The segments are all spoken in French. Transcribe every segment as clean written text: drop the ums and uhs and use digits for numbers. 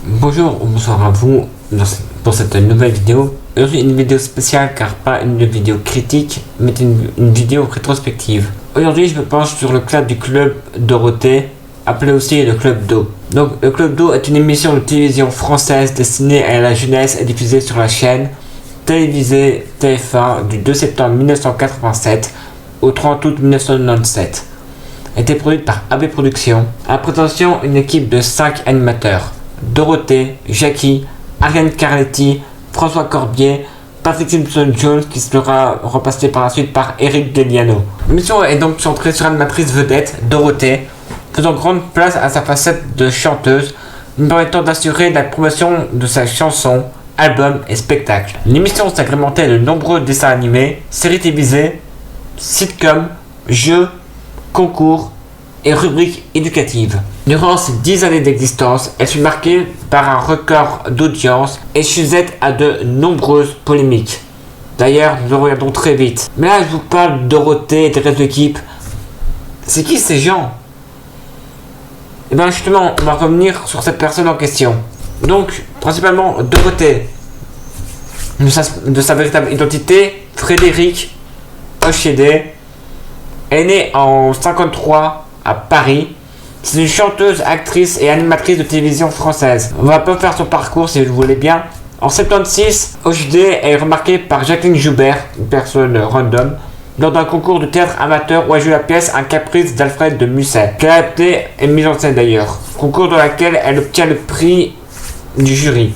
Bonjour ou bonsoir à vous pour cette nouvelle vidéo. Aujourd'hui une vidéo spéciale car pas une vidéo critique mais une vidéo rétrospective. Aujourd'hui je me penche sur le cas du Club Dorothée, appelé aussi le Club d'eau. Donc le Club d'eau est une émission de télévision française destinée à la jeunesse et diffusée sur la chaîne télévisée TF1 du 2 septembre 1987 au 30 août 1997. Elle était produite par AB Productions. À la présentation, une équipe de 5 animateurs. Dorothée, Jackie, Ariane Carletti, François Corbier, Patrick Simpson-Jones qui sera remplacé par la suite par Eric Deliano. L'émission est donc centrée sur l'animatrice vedette, Dorothée, faisant grande place à sa facette de chanteuse, lui permettant d'assurer la promotion de sa chanson, album et spectacle. L'émission s'agrémentait de nombreux dessins animés, séries télévisées, sitcoms, jeux, concours et rubriques éducatives. Durant ces 10 années d'existence, elle fut marquée par un record d'audience et sujette à de nombreuses polémiques. D'ailleurs, nous en regardons très vite. Mais là, je vous parle de Dorothée et des restes d'équipe. C'est qui ces gens? Et bien justement, on va revenir sur cette personne en question. Donc, principalement Dorothée, de sa véritable identité, Frédéric Ochédé, est née en 1953 à Paris. C'est une chanteuse, actrice et animatrice de télévision française. On va pas faire son parcours si vous le voulez bien. En 1976, Ochédé est remarquée par Jacqueline Joubert, une personne random, lors d'un concours de théâtre amateur où elle joue la pièce Un caprice d'Alfred de Musset, qu'elle a adapté et mise en scène d'ailleurs. Concours dans lequel elle obtient le prix du jury.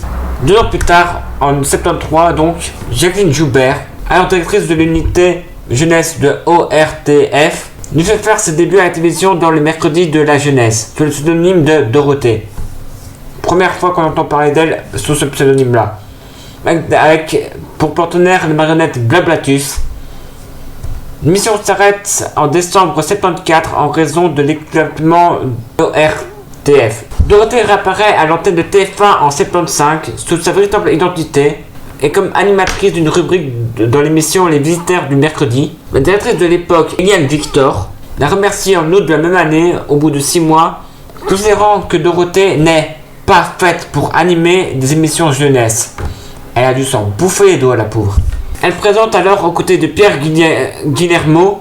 2 ans plus tard, en 1973, donc, Jacqueline Joubert, alors directrice de l'unité jeunesse de ORTF, lui fait faire ses débuts à la télévision dans le mercredi de la jeunesse, sous le pseudonyme de Dorothée. Première fois qu'on entend parler d'elle sous ce pseudonyme-là. Avec pour partenaire les marionnettes Blablatus. L'émission s'arrête en décembre 1974 en raison de l'éclatement de ORTF. Dorothée réapparaît à l'antenne de TF1 en 1975 sous sa véritable identité et comme animatrice d'une rubrique dans l'émission Les Visiteurs du mercredi. La directrice de l'époque, Eliane Victor, la remercie en août de la même année, au bout de 6 mois, considérant que Dorothée n'est pas faite pour animer des émissions jeunesse. Elle a dû s'en bouffer les doigts, la pauvre. Elle présente alors aux côtés de Pierre Guillermo,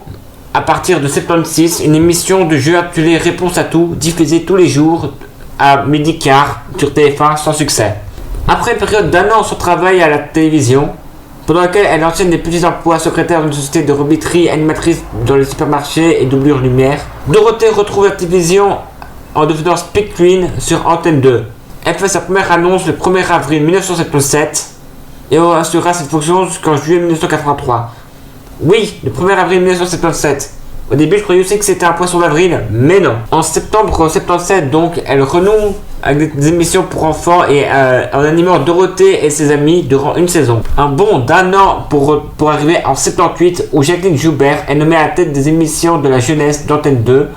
à partir de 1976, une émission de jeu intitulée Réponse à tout, diffusée tous les jours à midi quart sur TF1 sans succès. Après une période d'1 an sur travail à la télévision, pendant laquelle elle enchaîne des petits emplois, secrétaire d'une société de robiterie, animatrice dans les supermarchés et doublure lumière, Dorothée retrouve la télévision en devenant Speak Queen sur Antenne 2. Elle fait sa première annonce le 1er avril 1977 et assurera cette fonction jusqu'en juillet 1983. Oui, le 1er avril 1977. Au début, je croyais aussi que c'était un poisson d'avril, mais non. En septembre 1977, donc, elle renoue avec des émissions pour enfants et en animant Dorothée et ses amis durant une saison. Un bond d'1 an pour arriver en 78 où Jacqueline Joubert est nommée à la tête des émissions de la jeunesse d'Antenne 2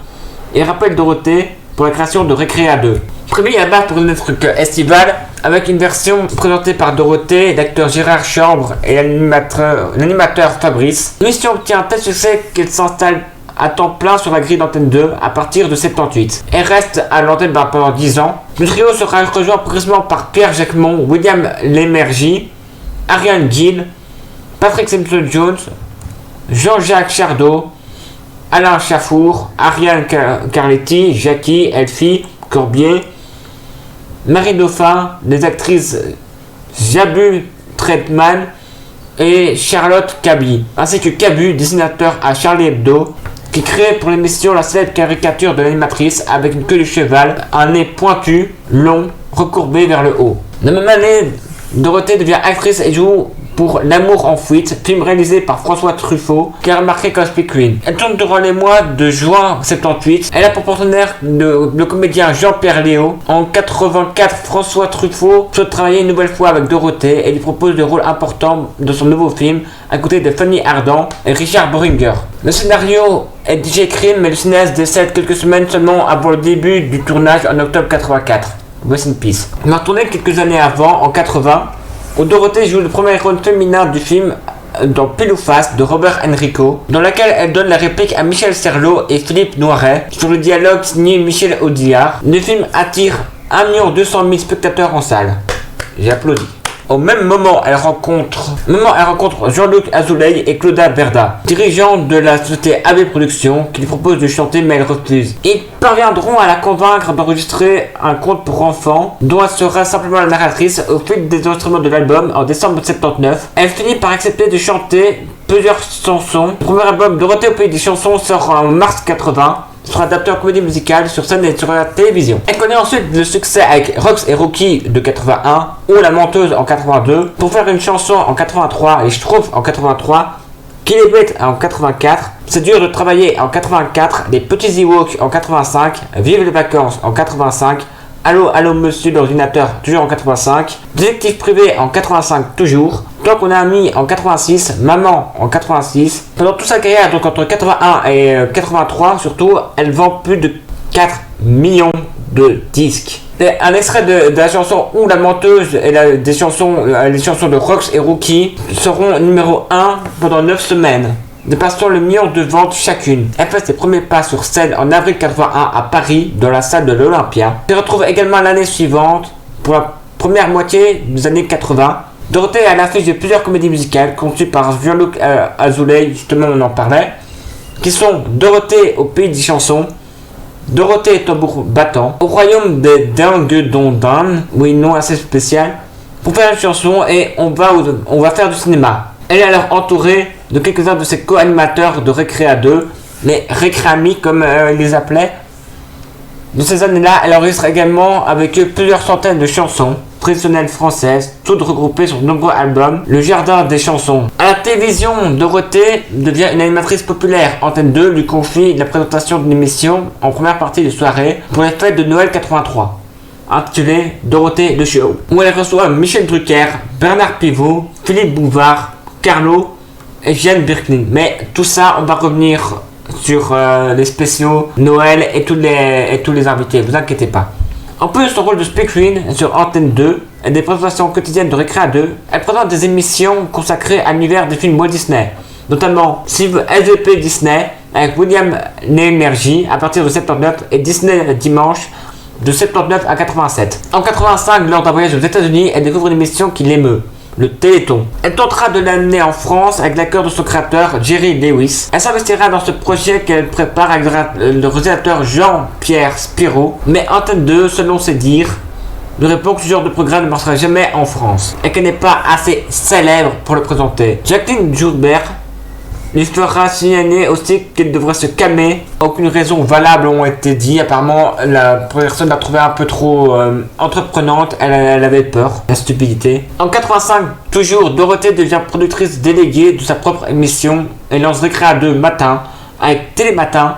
et rappelle Dorothée pour la création de Récréa 2. Prévu à la base pour une truc estival avec une version présentée par Dorothée, l'acteur Gérard Chambre et l'animateur Fabrice. L'émission obtient un tel succès qu'elle s'installe à temps plein sur la grille d'Antenne 2 à partir de 78. Elle reste à l'antenne pendant 10 ans. Le trio sera rejoint progressivement par Pierre Jacquemont, William Lémergie, Ariane Gill, Patrick Simpson-Jones, Jean-Jacques Chardot, Alain Chafour, Ariane Carletti, Jackie, Elfie, Corbier, Marie Dauphin, les actrices Jabu Tretman et Charlotte Caby, ainsi que Cabu, dessinateur à Charlie Hebdo, qui crée pour l'émission la célèbre caricature de l'animatrice avec une queue de cheval, un nez pointu, long, recourbé vers le haut. La même année, Dorothée devient actrice et joue pour L'amour en fuite, film réalisé par François Truffaut, qui a remarqué comme Speak Queen. Elle tourne durant les mois de juin 78. Elle a pour partenaire le comédien Jean-Pierre Léo. En 84, François Truffaut souhaite travailler une nouvelle fois avec Dorothée et lui propose des rôles importants dans son nouveau film, à côté de Fanny Ardant et Richard Bohringer. Le scénario est déjà écrit, mais le cinéaste décède quelques semaines seulement avant le début du tournage en octobre 84. Rest in peace. On a tourné quelques années avant, en 80, où Dorothée joue le premier rôle féminin du film dans Pile ou Face de Robert Enrico, dans laquelle elle donne la réplique à Michel Serlot et Philippe Noiret sur le dialogue signé Michel Audiard. Le film attire 1 200 000 spectateurs en salle. J'applaudis. Au même moment, elle rencontre Jean-Luc Azoulay et Claudia Berda, dirigeants de la société AB Productions, qui lui proposent de chanter mais elle refuse. Ils parviendront à la convaincre d'enregistrer un conte pour enfants, dont elle sera simplement la narratrice au fil des enregistrements de l'album en décembre 79. Elle finit par accepter de chanter plusieurs chansons. Le premier album, Dorothée au pays des chansons, sort en mars 80. Sera adapté en comédie musicale sur scène et sur la télévision. Elle connaît ensuite le succès avec Rox et Rookie de 81 ou La Menteuse en 82 pour faire une chanson en 83 et Schtroumpf en 83, Qu'il est bête en 84, C'est dur de travailler en 84, Les Petits Ewoks en 85, Vive les vacances en 85, Allô, allô monsieur l'ordinateur toujours en 85, Détective privé en 85 toujours, Tant qu'on a mis en 86, Maman en 86. Pendant toute sa carrière, donc entre 81 et 83 surtout, elle vend plus de 4 millions de disques. Et un extrait de la chanson Ou La Menteuse et les chansons de Rox et Rookie seront numéro 1 pendant 9 semaines, dépassant le million de ventes chacune. Elle fait ses premiers pas sur scène en avril 81 à Paris, dans la salle de l'Olympia. Elle se retrouve également l'année suivante, pour la première moitié des années 80. Dorothée est à l'affiche de plusieurs comédies musicales conçues par Jean-Luc Azoulay, justement on en parlait, qui sont Dorothée au pays des chansons, Dorothée et tambour battant, Au royaume des dingues d'Ondan, oui, nom assez spécial, pour faire une chanson et on va faire du cinéma. Elle est alors entourée de quelques-uns de ses co-animateurs de Récréa 2, les Récréamis comme ils les appelaient. De ces années-là, elle enregistre également avec eux plusieurs centaines de chansons traditionnelles françaises, toutes regroupées sur de nombreux albums, Le Jardin des chansons. À la télévision, Dorothée devient une animatrice populaire. Antenne 2 lui confie la présentation d'une émission en première partie de soirée pour les fêtes de Noël 83, intitulée Dorothée le Show, où elle reçoit Michel Drucker, Bernard Pivot, Philippe Bouvard, Carlo et Jeanne Birkin. Mais tout ça, on va revenir sur les spéciaux Noël et tous les invités, vous inquiétez pas. En plus de son rôle de speak queen sur Antenne 2 et des présentations quotidiennes de Récréa 2, elle présente des émissions consacrées à l'univers des films Walt Disney, notamment SVP Disney avec William Nemergy à partir de 79 et Disney Dimanche de 79 à 87. En 85, lors d'un voyage aux États-Unis, elle découvre une émission qui l'émeut, le Téléthon. Elle tentera de l'amener en France avec l'accord de son créateur, Jerry Lewis. Elle s'investira dans ce projet qu'elle prépare avec le réalisateur Jean-Pierre Spiro, mais Antenne 2, selon ses dires, lui répond que ce genre de programme ne marchera jamais en France et qu'elle n'est pas assez célèbre pour le présenter. Jacqueline Joubert lui fera signaler aussi qu'elle devrait se calmer. Aucune raison valable ont été dit. Apparemment, la personne l'a trouvée un peu trop entreprenante. Elle avait peur, la stupidité. En 85, toujours, Dorothée devient productrice déléguée de sa propre émission et lance Récréa 2 matin avec Télématin,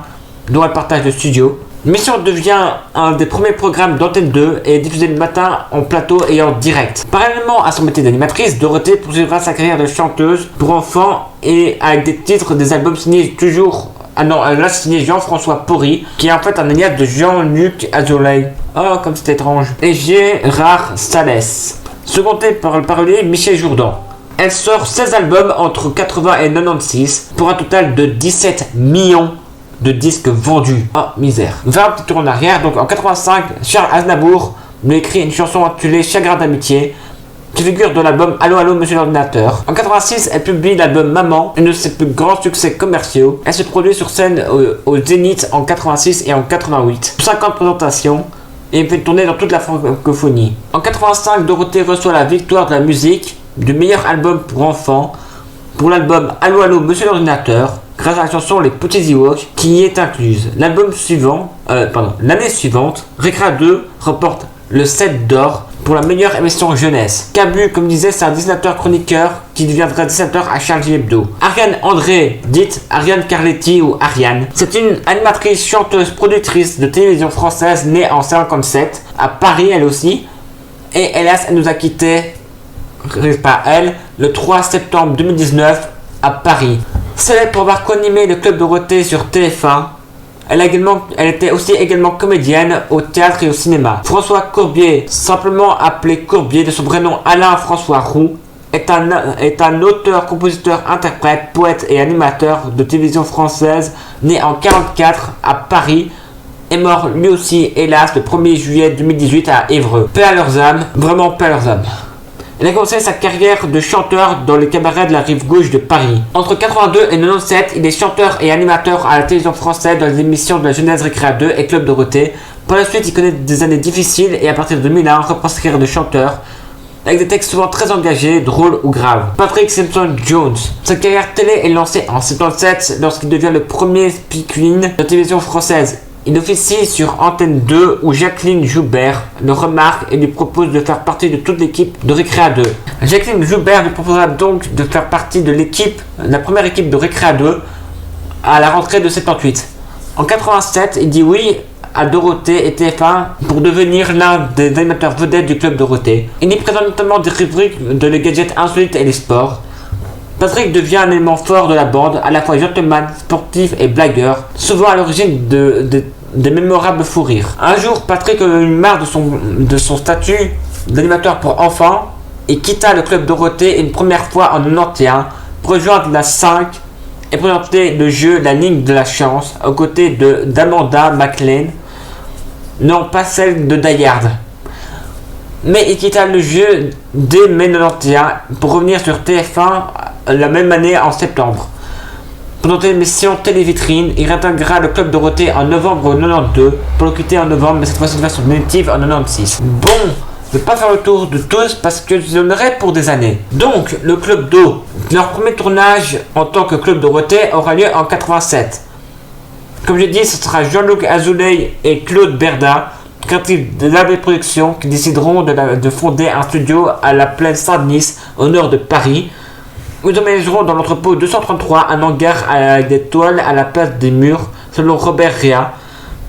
dont elle partage le studio. L'émission devient un des premiers programmes d'Antenne 2 et est diffusée le matin en plateau et en direct. Parallèlement à son métier d'animatrice, Dorothée poursuivra sa carrière de chanteuse pour enfants et avec des titres des albums signés toujours... Ah non, là c'est signé Jean-François Porry, qui est en fait un alias de Jean-Luc Azoulay. Oh, comme c'est étrange. Et Gérard Salès. Secondé par le parolier Michel Jourdan. Elle sort 16 albums entre 80 et 96 pour un total de 17 millions de disques vendus. Oh, misère. On va faire un petit tour en arrière. Donc en 85, Charles Aznavour lui écrit une chanson intitulée Chagrin d'amitié, qui figure dans l'album Allô, allô, monsieur l'ordinateur. En 86, elle publie l'album Maman, un de ses plus grands succès commerciaux. Elle se produit sur scène au Zénith en 86 et en 88. 50 présentations et fait tourner dans toute la francophonie. En 85, Dorothée reçoit la victoire de la musique du meilleur album pour enfants pour l'album Allô, allô, monsieur l'ordinateur, grâce à la chanson Les Petits Ewoks qui y est incluse. L'année suivante, Récréa 2 remporte le 7 d'or pour la meilleure émission jeunesse. Cabu, comme disait, c'est un dessinateur chroniqueur qui deviendra dessinateur à Charlie Hebdo. Ariane André, dite Ariane Carletti ou Ariane, c'est une animatrice, chanteuse, productrice de télévision française née en 57 à Paris elle aussi. Et hélas, elle nous a quittés, pas elle, le 3 septembre 2019 à Paris. Célèbre pour avoir co-animé le Club Dorothée sur TF1, elle était aussi également comédienne au théâtre et au cinéma. François Courbier, simplement appelé Courbier de son vrai nom Alain François Roux, est un auteur, compositeur, interprète, poète et animateur de télévision française né en 1944 à Paris est mort lui aussi, hélas, le 1er juillet 2018 à Évreux. Paix à leurs âmes, vraiment paix à leurs âmes. Il a commencé sa carrière de chanteur dans les cabarets de la rive gauche de Paris. Entre 82 et 97, il est chanteur et animateur à la télévision française dans les émissions de la Jeunesse Récréa 2 et Club Dorothée. Par la suite, il connaît des années difficiles et à partir de 2001, reprend sa carrière de chanteur avec des textes souvent très engagés, drôles ou graves. Patrick Simpson Jones. Sa carrière télé est lancée en 77 lorsqu'il devient le premier speak queen de la télévision française. Il officie sur Antenne 2 où Jacqueline Joubert le remarque et lui propose de faire partie de toute l'équipe de Récréa 2. Jacqueline Joubert lui proposera donc de faire partie de l'équipe, la première équipe de Récréa 2 à la rentrée de 78. En 87, il dit oui à Dorothée et TF1 pour devenir l'un des animateurs vedettes du club Dorothée. Il y présente notamment des rubriques de les gadgets insolites et les sports. Patrick devient un élément fort de la bande, à la fois gentleman, sportif et blagueur, souvent à l'origine des mémorables fous rires. Un jour, Patrick a eu marre de son statut d'animateur pour enfants et quitta le club Dorothée une première fois en 91 pour rejoindre la 5 et présenter le jeu La Ligne de la Chance aux côtés d'Amanda McLean, non pas celle de Die Hard. Mais il quitta le jeu dès mai 91 pour revenir sur TF1 la même année en septembre. Pendant l'émission Télévitrine, il réintégrera le club Dorothée en novembre 92 pour le quitter en novembre, mais cette fois-ci une version définitive en 96. Bon, je ne vais pas faire le tour de tous parce que je donnerai pour des années. Donc, le club d'eau, leur premier tournage en tant que club Dorothée aura lieu en 87. Comme j'ai dit, ce sera Jean-Luc Azoulay et Claude Berda, créatifs de l'AB Productions, qui décideront de fonder un studio à la plaine Saint-Denis, au nord de Paris, où ils emménageront dans l'entrepôt 233 un hangar avec des toiles à la place des murs, selon Robert Réa,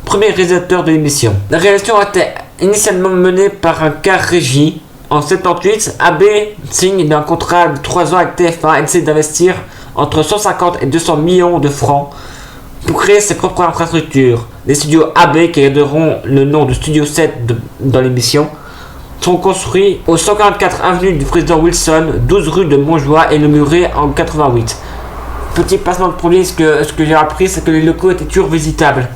premier réalisateur de l'émission. La réalisation était initialement menée par un car régie. En 78, AB signe un contrat de 3 ans avec TF1 et décide d'investir entre 150 et 200 millions de francs pour créer ses propres infrastructures. Les studios AB, qui garderont le nom de Studio 7 dans l'émission, sont construits au 144 avenue du président Wilson, 12 rue de Montjoie et inaugurés en 88. Petit passement de produit, ce que j'ai appris, c'est que les locaux étaient toujours visitables.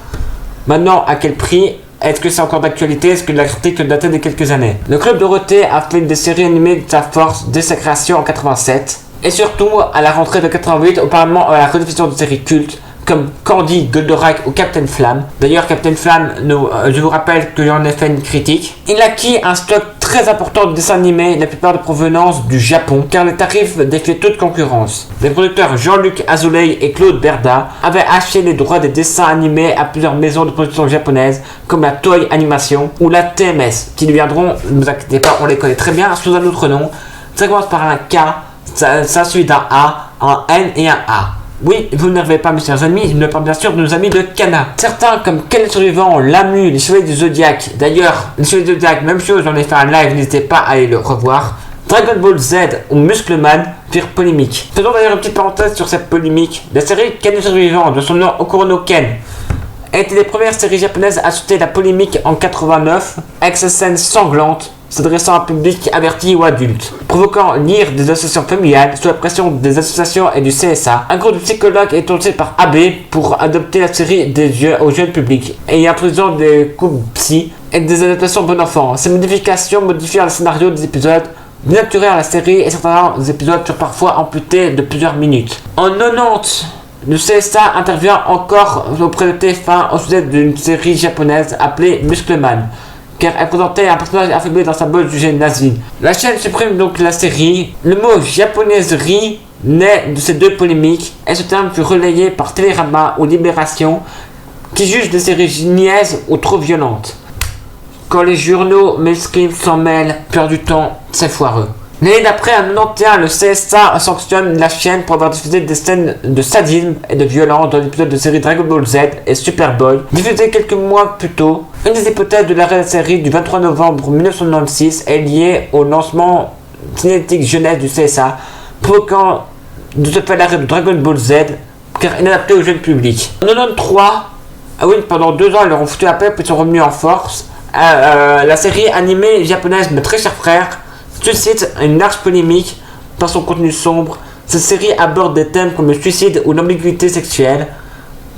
Maintenant, à quel prix? Est-ce que c'est encore d'actualité? Est-ce que l'article datait de quelques années? Le club Dorothée a fait des séries animées de sa force dès sa création en 87. Et surtout, à la rentrée de 88, auparavant à la rediffusion de séries cultes comme Candy, Goldorak ou Captain Flamme. D'ailleurs, Captain Flamme, je vous rappelle que j'en ai fait une critique. Il acquit un stock très important de dessins animés, la plupart de provenance du Japon, car les tarifs défiaient toute concurrence. Les producteurs Jean-Luc Azoulay et Claude Berda avaient acheté les droits des dessins animés à plusieurs maisons de production japonaises, comme la Toei Animation ou la TMS, qui deviendront, ne vous inquiétez pas, on les connaît très bien, sous un autre nom. Ça commence par un K, ça suit d'un A, un N et un A. Oui, vous n'énervez pas, mes chers amis, je me parle bien sûr de nos amis de Kana. Certains, comme Ken le Survivant, Lamu, les Chevaliers du Zodiac. D'ailleurs, les Chevaliers du Zodiac, même chose, j'en ai fait un live, n'hésitez pas à aller le revoir. Dragon Ball Z ou Muscleman firent polémique. Faisons d'ailleurs une petite parenthèse sur cette polémique. La série Ken le Survivant, de son nom Okurono Ken, a été les premières séries japonaises à susciter la polémique en 89, avec sa scène sanglante, s'adressant à un public averti ou adulte, provoquant l'ire des associations familiales sous la pression des associations et du CSA. Un groupe de psychologues est lancé par AB pour adopter la série au jeune public et y introduisant des couples psy et des adaptations bon enfant. Ces modifications modifièrent le scénario des épisodes, dénaturèrent la série et certains épisodes furent parfois amputés de plusieurs minutes. En 90, le CSA intervient encore auprès de TF1 au sujet d'une série japonaise appelée Muscleman, car elle présentait un personnage affaibli dans sa bosse du gène nazi. La chaîne supprime donc la série. Le mot japonaiserie naît de ces deux polémiques et ce terme fut relayé par Télérama ou Libération qui jugent des séries niaises ou trop violentes. Quand les journaux mainstream s'en mêlent, perdent du temps, c'est foireux. L'année d'après, en 91, le CSA sanctionne la chaîne pour avoir diffusé des scènes de sadisme et de violence dans l'épisode de série Dragon Ball Z et Superboy, diffusé quelques mois plus tôt. Une des hypothèses de l'arrêt de la série du 23 novembre 1996 est liée au lancement cinétique jeunesse du CSA, provoquant de ce fait l'arrêt de Dragon Ball Z, car inadapté au jeune public. En 93, pendant 2 ans, ils leur ont foutu la paix puis ils sont revenus en force. La série animée japonaise Mes très chers frères suscite une large polémique par son contenu sombre. Cette série aborde des thèmes comme le suicide ou l'ambiguïté sexuelle.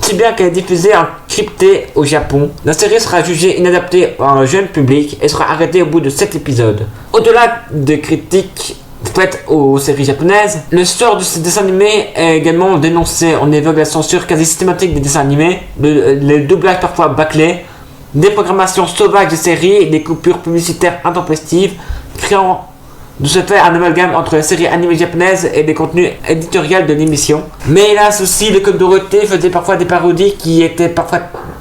si bien qu'elle est diffusée en crypté au Japon. La série sera jugée inadaptée par un jeune public et sera arrêtée au bout de 7 épisodes. Au-delà des critiques faites aux séries japonaises, le sort de ces dessins animés est également dénoncé. On évoque la censure quasi systématique des dessins animés, les doublages parfois bâclés, des programmations sauvages des séries et des coupures publicitaires intempestives, créant de ce fait un amalgame entre les séries animées japonaises et les contenus éditoriaux de l'émission. Mais hélas aussi, le Club Dorothée faisait parfois des parodies qui étaient parfois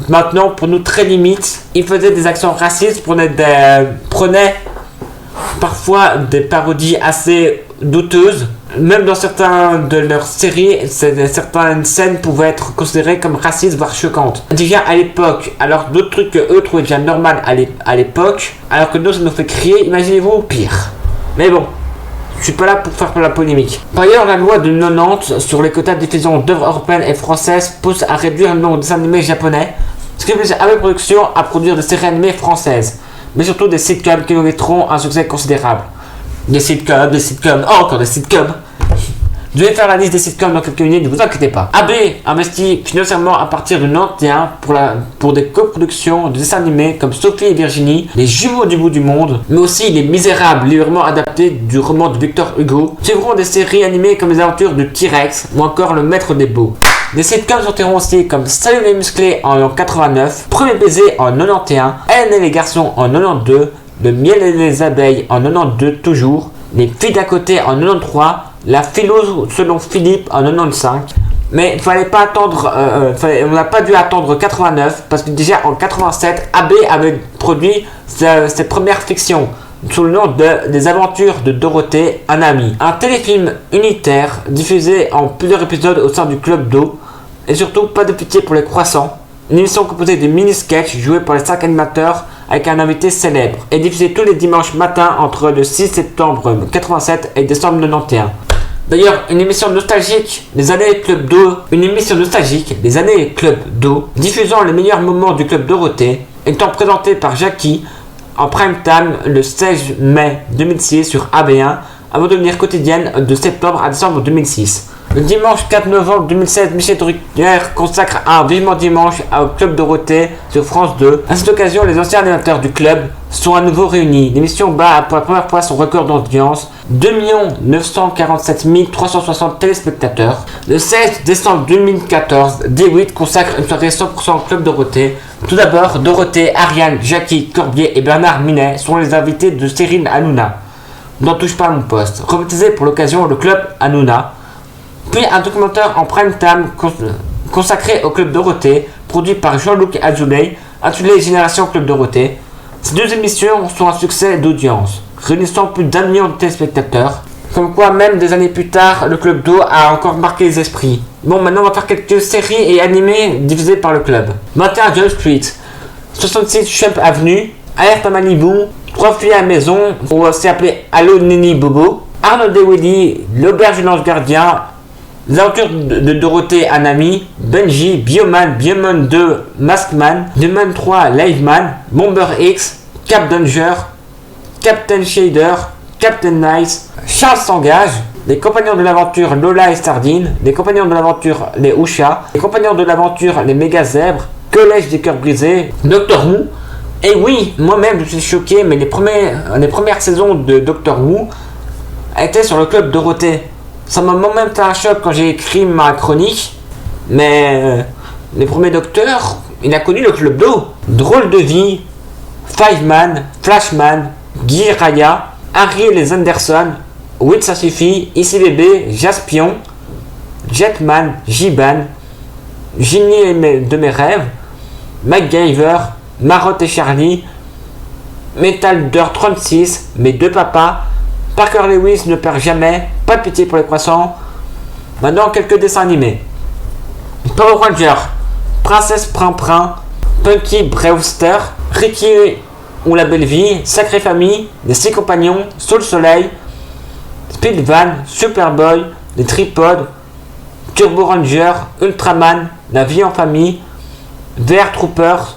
maintenant pour nous très limites. Il faisait des actions racistes, prenait parfois des parodies assez douteuses. Même dans certaines de leurs séries, certaines scènes pouvaient être considérées comme racistes, voire choquantes. Déjà à l'époque, alors d'autres trucs que eux trouvaient déjà normal à l'époque, alors que nous ça nous fait crier, imaginez-vous pire. Mais bon, je suis pas là pour faire la polémique. Par ailleurs, la loi de 90 sur les quotas de diffusion d'œuvres européennes et françaises pousse à réduire le nombre de dessins animés japonais, ce qui pousse Abe Productions à produire des séries animées françaises, mais surtout des sitcoms qui mériteront un succès considérable. Des sitcoms, encore des sitcoms. Je vais faire la liste des sitcoms dans quelques minutes, ne vous inquiétez pas. AB investit financièrement à partir de 91 pour des coproductions de dessins animés comme Sophie et Virginie, Les Jumeaux du bout du monde, mais aussi Les Misérables, librement adaptés du roman de Victor Hugo. Suivront des séries animées comme Les Aventures du T-Rex ou encore Le Maître des Beaux. Des sitcoms sortiront aussi comme Salut les musclés en 89, Premier baiser en 91, Hélène et les garçons en 92, Le miel et les abeilles en 92 toujours, Les filles d'à côté en 93, La philo selon Philippe en 95. Mais il fallait pas attendre, on n'a pas dû attendre 89 parce que déjà en 87, AB avait produit ses premières fictions sous le nom de Des aventures de Dorothée, un ami. Un téléfilm unitaire diffusé en plusieurs épisodes au sein du Club d'eau. Et surtout, Pas de pitié pour les croissants. Une émission composée de mini-sketchs joués par les 5 animateurs avec un invité célèbre. Et diffusée tous les dimanches matins entre le 6 septembre 87 et décembre 91. D'ailleurs, une émission nostalgique des années Club d'eau, diffusant les meilleurs moments du Club Dorothée, étant présentée par Jackie en prime time le 16 mai 2006 sur AB1 avant de devenir quotidienne de septembre à décembre 2006. Le dimanche 4 novembre 2016, Michel Drucker consacre un Vivement Dimanche au Club Dorothée sur France 2. À cette occasion, les anciens animateurs du club sont à nouveau réunis. L'émission bat pour la première fois son record d'audience, 2 947 360 téléspectateurs. Le 16 décembre 2014, D8 consacre une soirée 100% au Club Dorothée. Tout d'abord, Dorothée, Ariane, Jackie, Corbier et Bernard Minet sont les invités de Cyril Hanouna. N'en touche pas à mon poste. Rebaptisé pour l'occasion le Club Hanouna. Puis un documentaire en prime time consacré au Club Dorothée, produit par Jean-Luc Azoulay, intitulé Génération Club Dorothée. Ces deux émissions sont un succès d'audience, réunissant plus d'1 million de téléspectateurs. Comme quoi, même des années plus tard, le Club d'eau a encore marqué les esprits. Bon, maintenant on va faire quelques séries et animés diffusés par le club. 21 Jump Street, 66 Champ Avenue, Alerte à Malibu, 3 filles à la maison, ou aussi appelé Allo Nini Bobo, Arnold et Willy, L'Auberge de l'Ange Gardien, Les aventures de Dorothée, un ami, Benji, Bioman, Bioman 2, Maskman, Bioman 3, Liveman, Bomber X, Cap Danger, Captain Shader, Captain Nice, Charles s'engage, Les Compagnons de l'Aventure, Lola et Sardine, Les Compagnons de l'Aventure, les Usha, Les Compagnons de l'Aventure, les Méga Zèbres, Collège des Cœurs Brisés, Doctor Who. Et oui, moi-même je suis choqué, mais les premières saisons de Doctor Who étaient sur le Club Dorothée. Ça m'a même fait un choc quand j'ai écrit ma chronique, mais les premiers docteurs, il a connu le Club d'eau. Drôle de vie, Fiveman, Flashman, Guy Raya, Harry et les Anderson, Oui ça suffit, Ici bébé, Jaspion, Jetman, Jiban, Ginny de mes rêves, MacGyver, Marotte et Charlie, Metal Dirt 36, Mes deux papas, Parker Lewis ne perd jamais, Pas de pitié pour les croissants. Maintenant quelques dessins animés. Power Ranger, Princesse Prin-Prin, Punky Brewster, Ricky ou la belle vie, Sacrée famille, Les 6 compagnons, Sous le soleil, Speedvan, Superboy, Les tripodes, Turbo Ranger, Ultraman, La vie en famille, VR Troopers,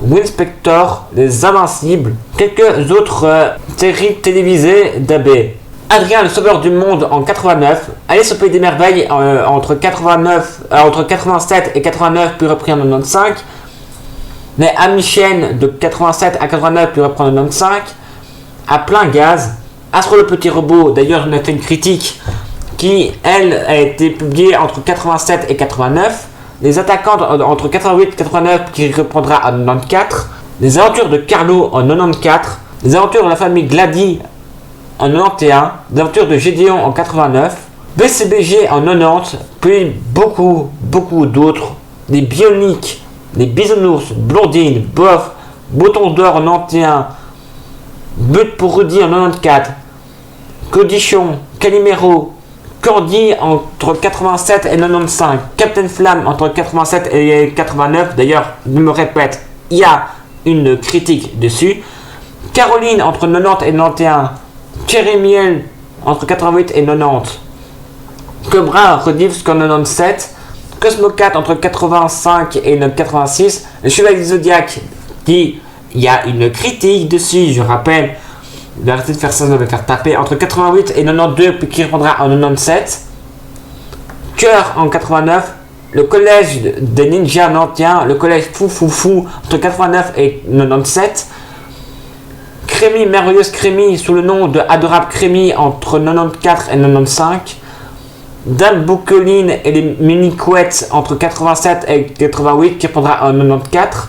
Winspector, Les Invincibles, quelques autres séries télévisées d'AB. Adrien le sauveur du monde en 89, Alice au pays des merveilles entre 87 et 89 puis repris en 95, mais Amichen de 87 à 89 puis repris en 95, à plein gaz, Astro le petit robot, d'ailleurs on a fait une critique qui elle a été publiée entre 87 et 89, les attaquants entre 88 et 89 qui reprendra en 94, les aventures de Carlo en 94, les aventures de la famille Glady en 91, les aventures de Gédéon en 89, BCBG en 90, puis beaucoup d'autres, les Bioniques, les Bisounours, Blondine, Bof, Bouton d'or en 91, But pour Rudy en 94, Codichon, Calimero, Cordy entre 87 et 95, Captain Flamme entre 87 et 89, d'ailleurs, je me répète, il y a une critique dessus, Caroline entre 90 et 91, Thierry Miel entre 88 et 90, Cobra Rediff jusqu'en 97, Cosmo 4 entre 85 et 86, le Chevalier du Zodiac qui il y a une critique dessus, je rappelle, d'arrêter de faire ça, de me faire taper, entre 88 et 92 puis qui reprendra en 97, Cœur en 89, le collège des ninjas en 91, le collège Fou entre 89 et 97, Crémy, merveilleuse Crémy sous le nom de Adorable Crémy entre 94 et 95, Dame Bouqueline et les mini couettes entre 87 et 88 qui reprendra en 94,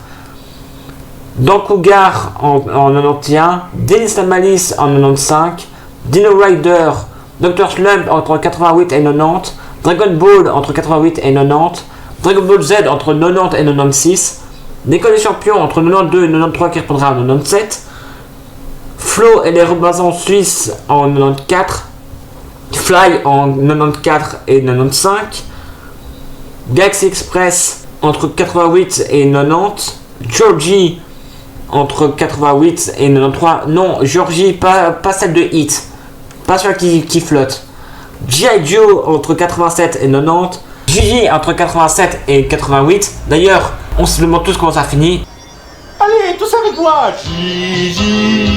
Don Cougar en 91, Dennis la Malice en 95, Dino Rider, Dr Slump entre 88 et 90, Dragon Ball entre 88 et 90, Dragon Ball Z entre 90 et 96, L'école des champions entre 92 et 93 qui reprendra en 97, Flo et les Robinson Suisses en 94, Fly en 94 et 95, Galaxy Express entre 88 et 90, Georgie entre 88 et 93, non, Georgie, pas celle de Hit, pas celle qui flotte, G.I. Joe entre 87 et 90, Gigi entre 87 et 88, d'ailleurs, on se demande tous comment ça finit. Allez, tous avec moi. Gigi,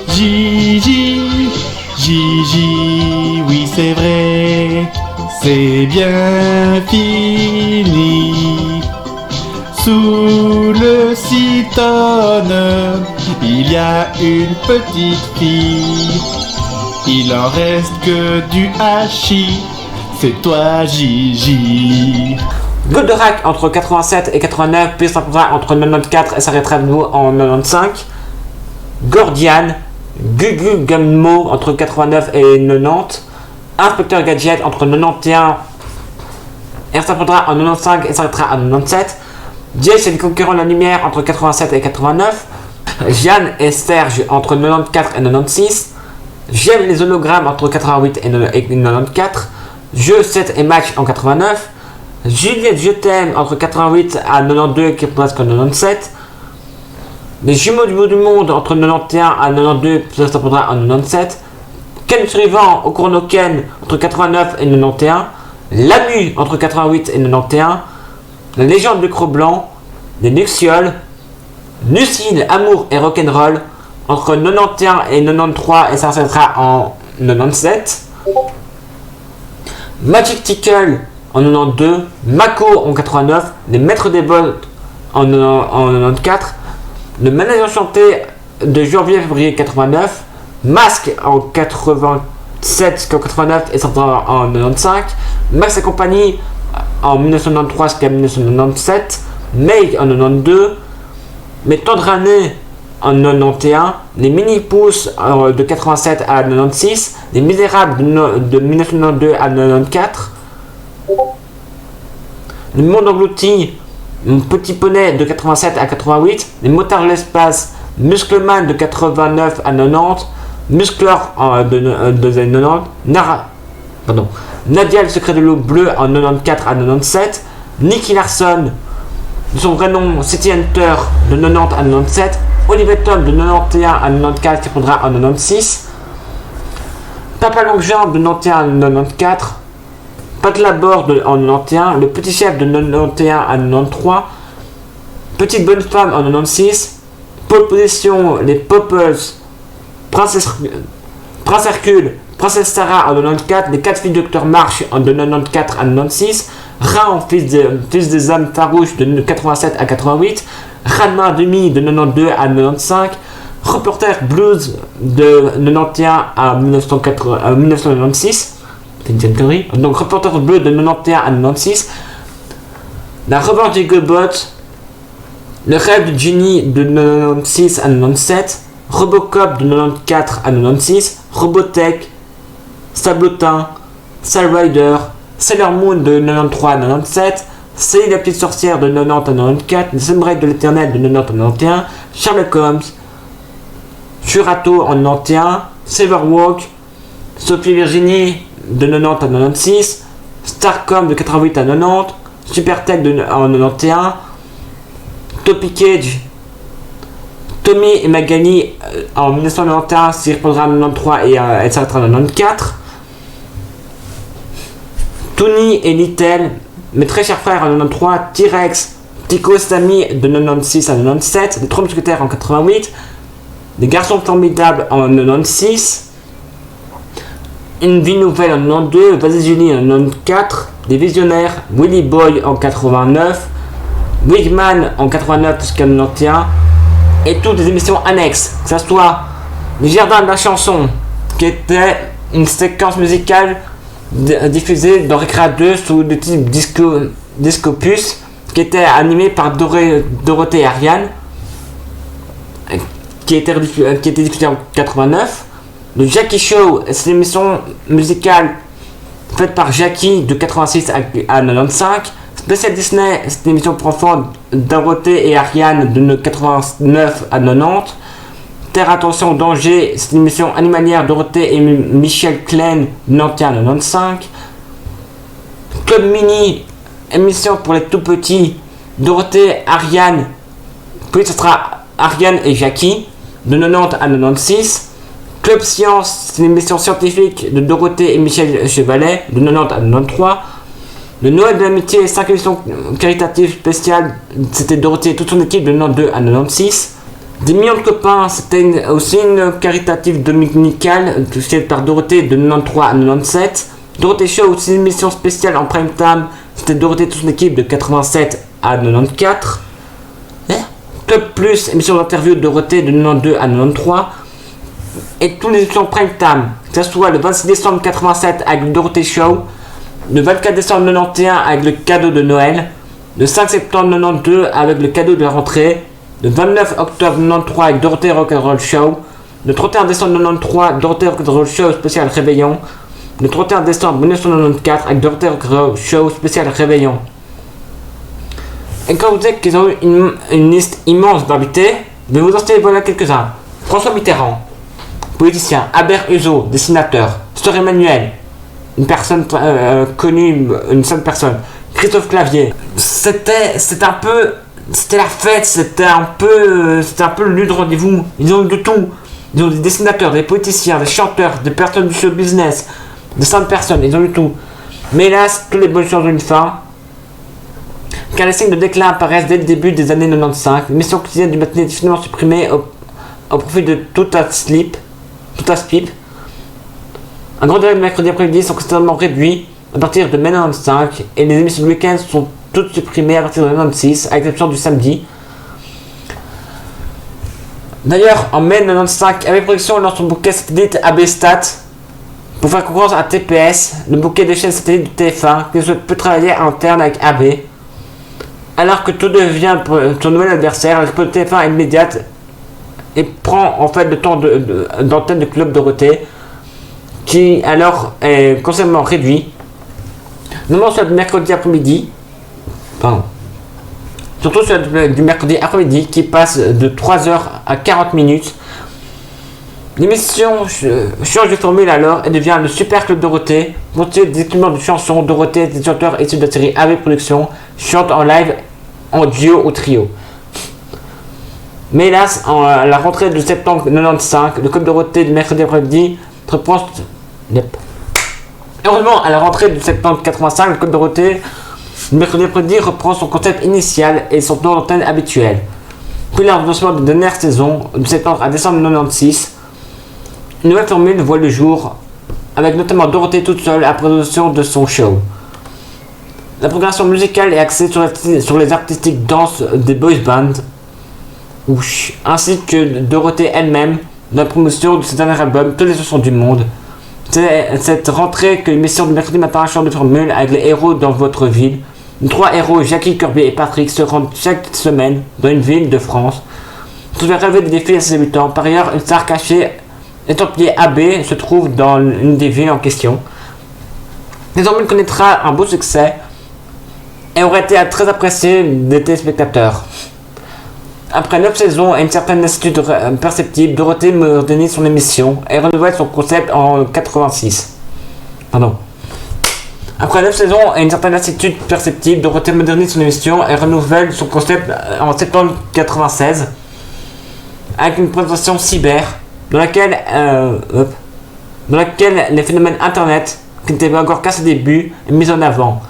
Gigi, Gigi, oui c'est vrai, c'est bien fini. Sous le citone, il y a une petite fille. Il en reste que du hachis, c'est toi Gigi. Goldorak entre 87 et 89, puis s'arrêtera entre 94 et s'arrêtera de nouveau en 95. Gordian, Gugu Gammo entre 89 et 90. Inspecteur Gadget entre 91 et s'arrêtera en 95 et s'arrêtera en 97. Jace et les concurrents de la lumière entre 87 et 89. Jeanne et Serge entre 94 et 96. J'aime les hologrammes entre 88 et 94. Jeu 7 et match en 89. Juliette Je t'aime entre 88 à 92 qui est presque en 97. Les jumeaux du bout du monde entre 91 à 92 ça prendra en 97. Ken Suivant au Ken entre 89 et 91. Lamu entre 88 et 91. La légende du Cro-Blanc. Les Nuxioles. Lucille, Amour et Rock'n'Roll entre 91 et 93 et ça s'arrêtera en 97. Magic Tickle en 92, Mako en 89, les Maîtres des Bols en 94, le Manager chanté de janvier-février 89, Masque en 87 jusqu'en 89 et sortira en 95, Max et compagnie en 1993 jusqu'à 1997, Make en 92, Mes tendres années en 91, les Mini-Pousses de 87 à 96, les Misérables de 1992 à 94, le Monde englouti, Mon Petit Poney de 87 à 88, les Motards de l'espace, Muscleman de 89 à 90, Musclor de 90, Nadia le secret de l'eau bleue en 94 à 97, Nicky Larson, de son vrai nom City Hunter de 90 à 97, Oliver Tom de 91 à 94 qui prendra en 96, Papa Longjambe de 91 à 94, Pat Laborde en 91, Le Petit Chef de 91 à 93, Petite Bonne Femme en 96, Pole Position, Les Popples, Prince Hercule, Princesse Sarah en 94, Les 4 filles du Docteur March en de 94 à 96, Ra fils des âmes farouches de 87 à 88, Ranma demi de 92 à 95, Reporter Blues de 91 à 1996, c'est une connerie. Donc Reporter Bleu de 91 à 96, La Revanche des Gobots, Le Rêve de Ginny de 96 à 97, Robocop de 94 à 96, Robotech, Sablotin, Sal Rider, Sailor Moon de 93 à 97, Sally la petite sorcière de 90 à 94, Les Sunbreak de l'éternel de 90 à 91, Sherlock Holmes, Shurato en 91, Silverwalk, Sophie Virginie de 90 à 96, Starcom de 88 à 90, Supertech en 91, Topi Cage, Tommy et Magali en 1991, s'y répondra en 93 et elle s'arrêtera en 94. Tony et Little, mes très chers frères en 93, T-Rex, Tico et Sammy de 96 à 97, Les Trois Mousquetaires en 88, Les Garçons Formidables en 96, Une vie nouvelle en 92, Vas-y Julie en 94, Les Visionnaires, Willy Boy en 89, Wigman en 89 jusqu'à 91, et toutes les émissions annexes, que ce soit Les Jardins de la chanson, qui était une séquence musicale diffusée dans Recrea 2 sous le titre Discopus, qui était animé par Dorothée et Ariane, qui était diffusée en 89. Le Jackie Show, c'est une émission musicale faite par Jackie de 86 à 95. Spécial Disney, c'est une émission pour enfants Dorothée et Ariane de 89 à 90. Terre Attention Danger, c'est une émission animalière Dorothée et Michel Klein de 91 à 95. Club Mini, émission pour les tout petits Dorothée, Ariane, puis ce sera Ariane et Jackie de 90 à 96. Club Science, c'est une émission scientifique de Dorothée et Michel Chevalet de 90 à 93. Le Noël de l'amitié, 5 émissions caritatives spéciales, c'était Dorothée et toute son équipe de 92 à 96. Des millions de copains, c'était aussi une caritative dominicale, faite par Dorothée de 93 à 97. Dorothée Show, aussi une émission spéciale en prime time, c'était Dorothée et toute son équipe de 87 à 94. Club Plus, émission d'interview de Dorothée de 92 à 93. Et toutes les émissions prime time, que ce soit le 26 décembre 87 avec le Dorothée Show, le 24 décembre 91 avec le cadeau de Noël, le 5 septembre 92 avec le cadeau de la rentrée, le 29 octobre 93 avec Dorothée Rock'n'Roll Show, le 31 décembre 93 Dorothée Rock'n'Roll Show spécial Réveillon, le 31 décembre 1994 avec Dorothée Rock'n'Roll Show spécial Réveillon. Et quand vous dites qu'ils ont eu une liste immense d'invités, je vais vous en citer voilà quelques-uns. François Mitterrand, politicien. Albert Uzo, dessinateur. Sœur Emmanuel, une personne connue, une seule personne. Christophe Clavier. C'était la fête, c'était un peu le lieu de rendez-vous. Ils ont eu de tout. Ils ont des dessinateurs, des politiciens, des chanteurs, des personnes du show business, des 5 personnes, ils ont eu tout. Mais hélas, toutes les bonnes choses ont une fin. Car les signes de déclin apparaissent dès le début des années 95. L'émission quotidienne du matin est finalement supprimée au profit de tout à slip. Un grand délai de mercredi après-midi sont considérablement réduits à partir de mai 95 et les émissions du week-end sont toutes supprimées à partir de 96, à l'exception du samedi. D'ailleurs, en mai 95, AB Productions lance son bouquet satellite AB Stat pour faire concurrence à TPS, le bouquet des chaînes satellites de TF1, qui peut travailler en interne avec AB. Alors que tout devient son nouvel adversaire, la TF1 est immédiate et prend en fait le temps d'antenne de Club Dorothée, qui alors est considérablement réduit. Notamment sur le mercredi après-midi, surtout sur du mercredi après-midi qui passe de 3h à 40 minutes. L'émission change de formule alors et devient le Super Club Dorothée, constitué des équipements de chansons. Dorothée, des chanteurs issus de la série AB Productions, chantent en live, en duo ou trio. Mais hélas, à la rentrée de septembre 95, le Club Dorothée du mercredi après-midi reprend. Heureusement, à la rentrée de septembre 85, le Club Dorothée du mercredi après-midi reprend son concept initial et son temps d'antenne habituel. Puis lors du lancement de la dernière saison, de septembre à décembre 96, une nouvelle formule voit le jour avec notamment Dorothée toute seule à la production de son show. La programmation musicale est axée sur les artistiques danse des boys bands, ainsi que Dorothée elle-même dans la promotion de ses dernier album Toutes les chansons du monde. C'est cette rentrée que l'émission de mercredi matin change de formule avec les héros dans votre ville. Les 3 héros, Jackie, Kirby et Patrick, se rendent chaque semaine dans une ville de France pour faire relever des défis à ses habitants. Par ailleurs, une star cachée estampillée AB se trouve dans une des villes en question. Désormais, il connaîtra un beau succès et aurait été très apprécié des téléspectateurs. Après 9 saisons et une certaine lassitude perceptible, Dorothée modernise son émission et renouvelle son concept en 86. Après 9 saisons et une certaine lassitude perceptible, Dorothée modernise son émission et renouvelle son concept en septembre 96 avec une présentation cyber dans laquelle les phénomènes internet, qui n'étaient pas encore qu'à ses débuts, est mis en avant.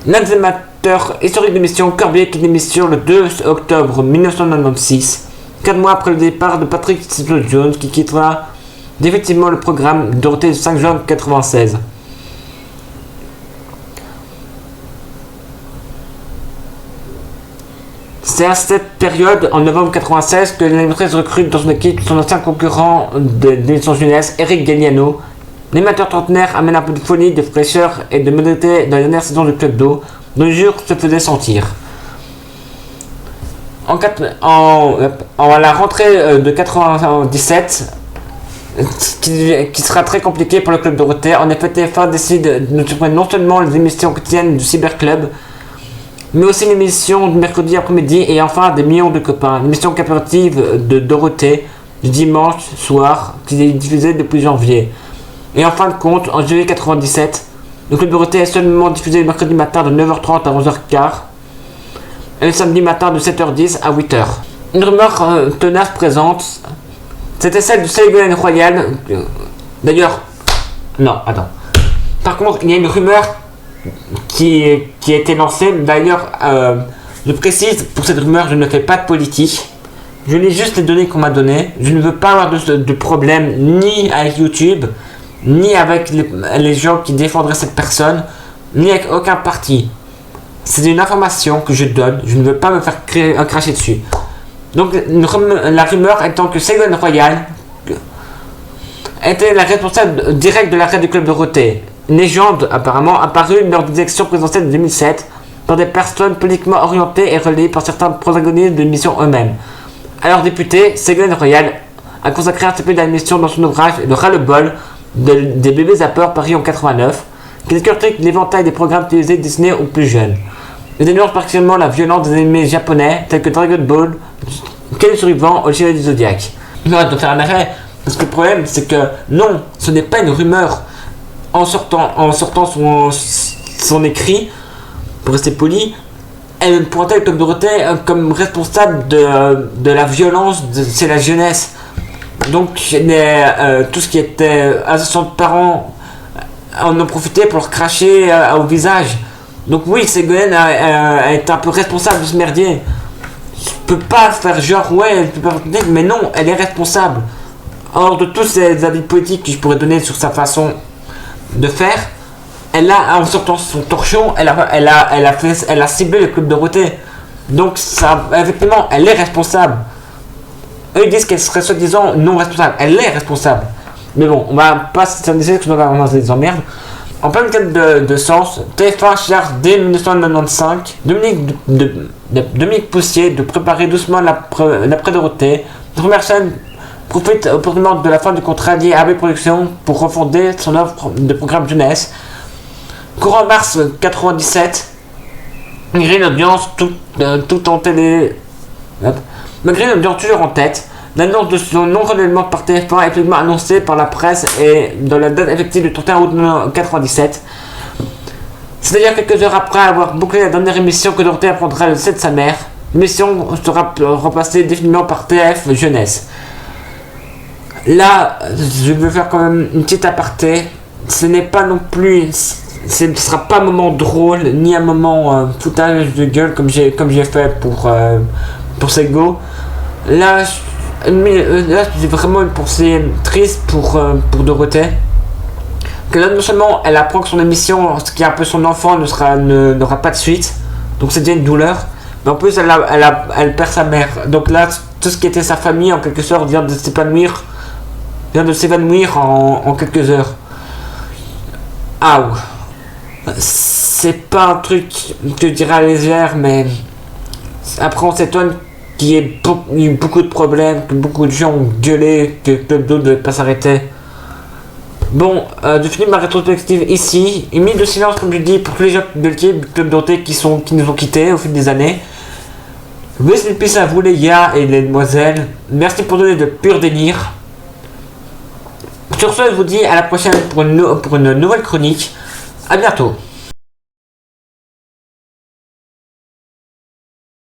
L'un des amateurs historiques de l'émission, Kirby, quitte l'émission le 2 octobre 1996, 4 mois après le départ de Patrick Jones, qui quittera définitivement le programme Dorothée le 5 juin 1996. C'est à cette période, en novembre 1996, que l'animatrice recrute dans son équipe son ancien concurrent de l'émission jeunesse, Eric Galliano. L'animateur trentenaire amène un peu de folie, de fraîcheur et de modernité dans la dernière saison du Club d'eau, dont le jour se faisait sentir. À la rentrée de 1997, qui sera très compliqué pour le Club Dorothée, en effet TF1 décide de supprimer non seulement les émissions quotidiennes du Cyberclub, mais aussi l'émission du mercredi après-midi et enfin des millions de copains, l'émission coopérative de Dorothée du dimanche soir qui est diffusée depuis janvier. Et en fin de compte, en juillet 1997, le Club Dorothée est seulement diffusé le mercredi matin de 9h30 à 11h15 et le samedi matin de 7h10 à 8h. Une rumeur tenace présente, c'était celle du Ségolène Royal. D'ailleurs, non, attends. Par contre, il y a une rumeur qui a été lancée. D'ailleurs, je précise, pour cette rumeur, je ne fais pas de politique. Je lis juste les données qu'on m'a données. Je ne veux pas avoir de problème ni avec YouTube, ni avec les gens qui défendraient cette personne, ni avec aucun parti. C'est une information que je donne. Je ne veux pas me faire cracher dessus. Donc, la rumeur étant que Ségolène Royal était la responsable directe de l'arrêt du Club Dorothée. Une légende apparemment apparue lors des élections présidentielles de 2007 par des personnes politiquement orientées et relayées par certains protagonistes de l'émission eux-mêmes. Alors députée, Ségolène Royal a consacré un chapitre de l'émission dans son ouvrage Le ras-le-bol des bébés zappeurs paru en 89, qui décortique l'éventail des programmes télévisés destinés aux plus jeunes. Il dénonce particulièrement la violence des animés japonais tels que Dragon Ball, Quel est le survivant, au Chevalier du Zodiac. Il aurait de faire un arrêt, parce que le problème c'est que non, ce n'est pas une rumeur. En sortant son écrit, pour rester poli, elle pointait le Club Dorothée comme responsable de la violence, c'est la jeunesse. Donc tout ce qui était association de parents en ont profité pour leur cracher au visage. Donc oui, Ségolène est un peu responsable de ce merdier. Je peux pas faire genre ouais, elle peut pas dire, mais non, elle est responsable. Hors de tous ces avis politiques que je pourrais donner sur sa façon de faire, elle a, en sortant son torchon, elle a ciblé le Club Dorothée. Donc ça, effectivement, elle est responsable. Eux ils disent qu'elle serait soi-disant non responsable. Elle est responsable. Mais bon, on va pas s'indiquer que je vais avoir des emmerdes. En pleine quête de sens, TF1 charge dès 1995 Dominique Poussier de préparer doucement l'après-Dorothée. La première chaîne profite opportunément de la fin du contrat lié à AB Productions pour refonder son offre de programme jeunesse. Courant mars 1997, malgré une audience tout en télé. Malgré une audience toujours en tête, l'annonce de son non-renouvellement par TF1 est publiquement annoncée par la presse et dans la date effective du 31 août 1997. C'est-à-dire quelques heures après avoir bouclé la dernière émission que Dorothée apprendra le décès de sa mère, l'émission sera remplacée définitivement par TF Jeunesse. Là, je veux faire quand même une petite aparté. Ce n'est pas non plus, ce ne sera pas un moment drôle ni un moment foutage de gueule comme j'ai fait pour Sego. Là, Mais là, c'est vraiment une pensée triste pour Dorothée. Que là, non seulement elle apprend que son émission, ce qui est un peu son enfant, n'aura pas de suite. Donc c'est déjà une douleur. Mais en plus, elle perd sa mère. Donc là, tout ce qui était sa famille, en quelque sorte, vient de s'évanouir en quelques heures. C'est pas un truc que je dirais à légère, mais après on s'étonne qu'il y ait eu beaucoup de problèmes, que beaucoup de gens ont gueulé, que Club Dog ne devait pas s'arrêter. Bon, je finis ma rétrospective ici. Une minute de silence, comme je dis, pour tous les gens de l'équipe Club Dorothée qui nous ont quittés au fil des années. Rest in peace à vous les gars et les demoiselles. Merci pour donner de pur délire. Sur ce, je vous dis à la prochaine pour une nouvelle chronique. A bientôt.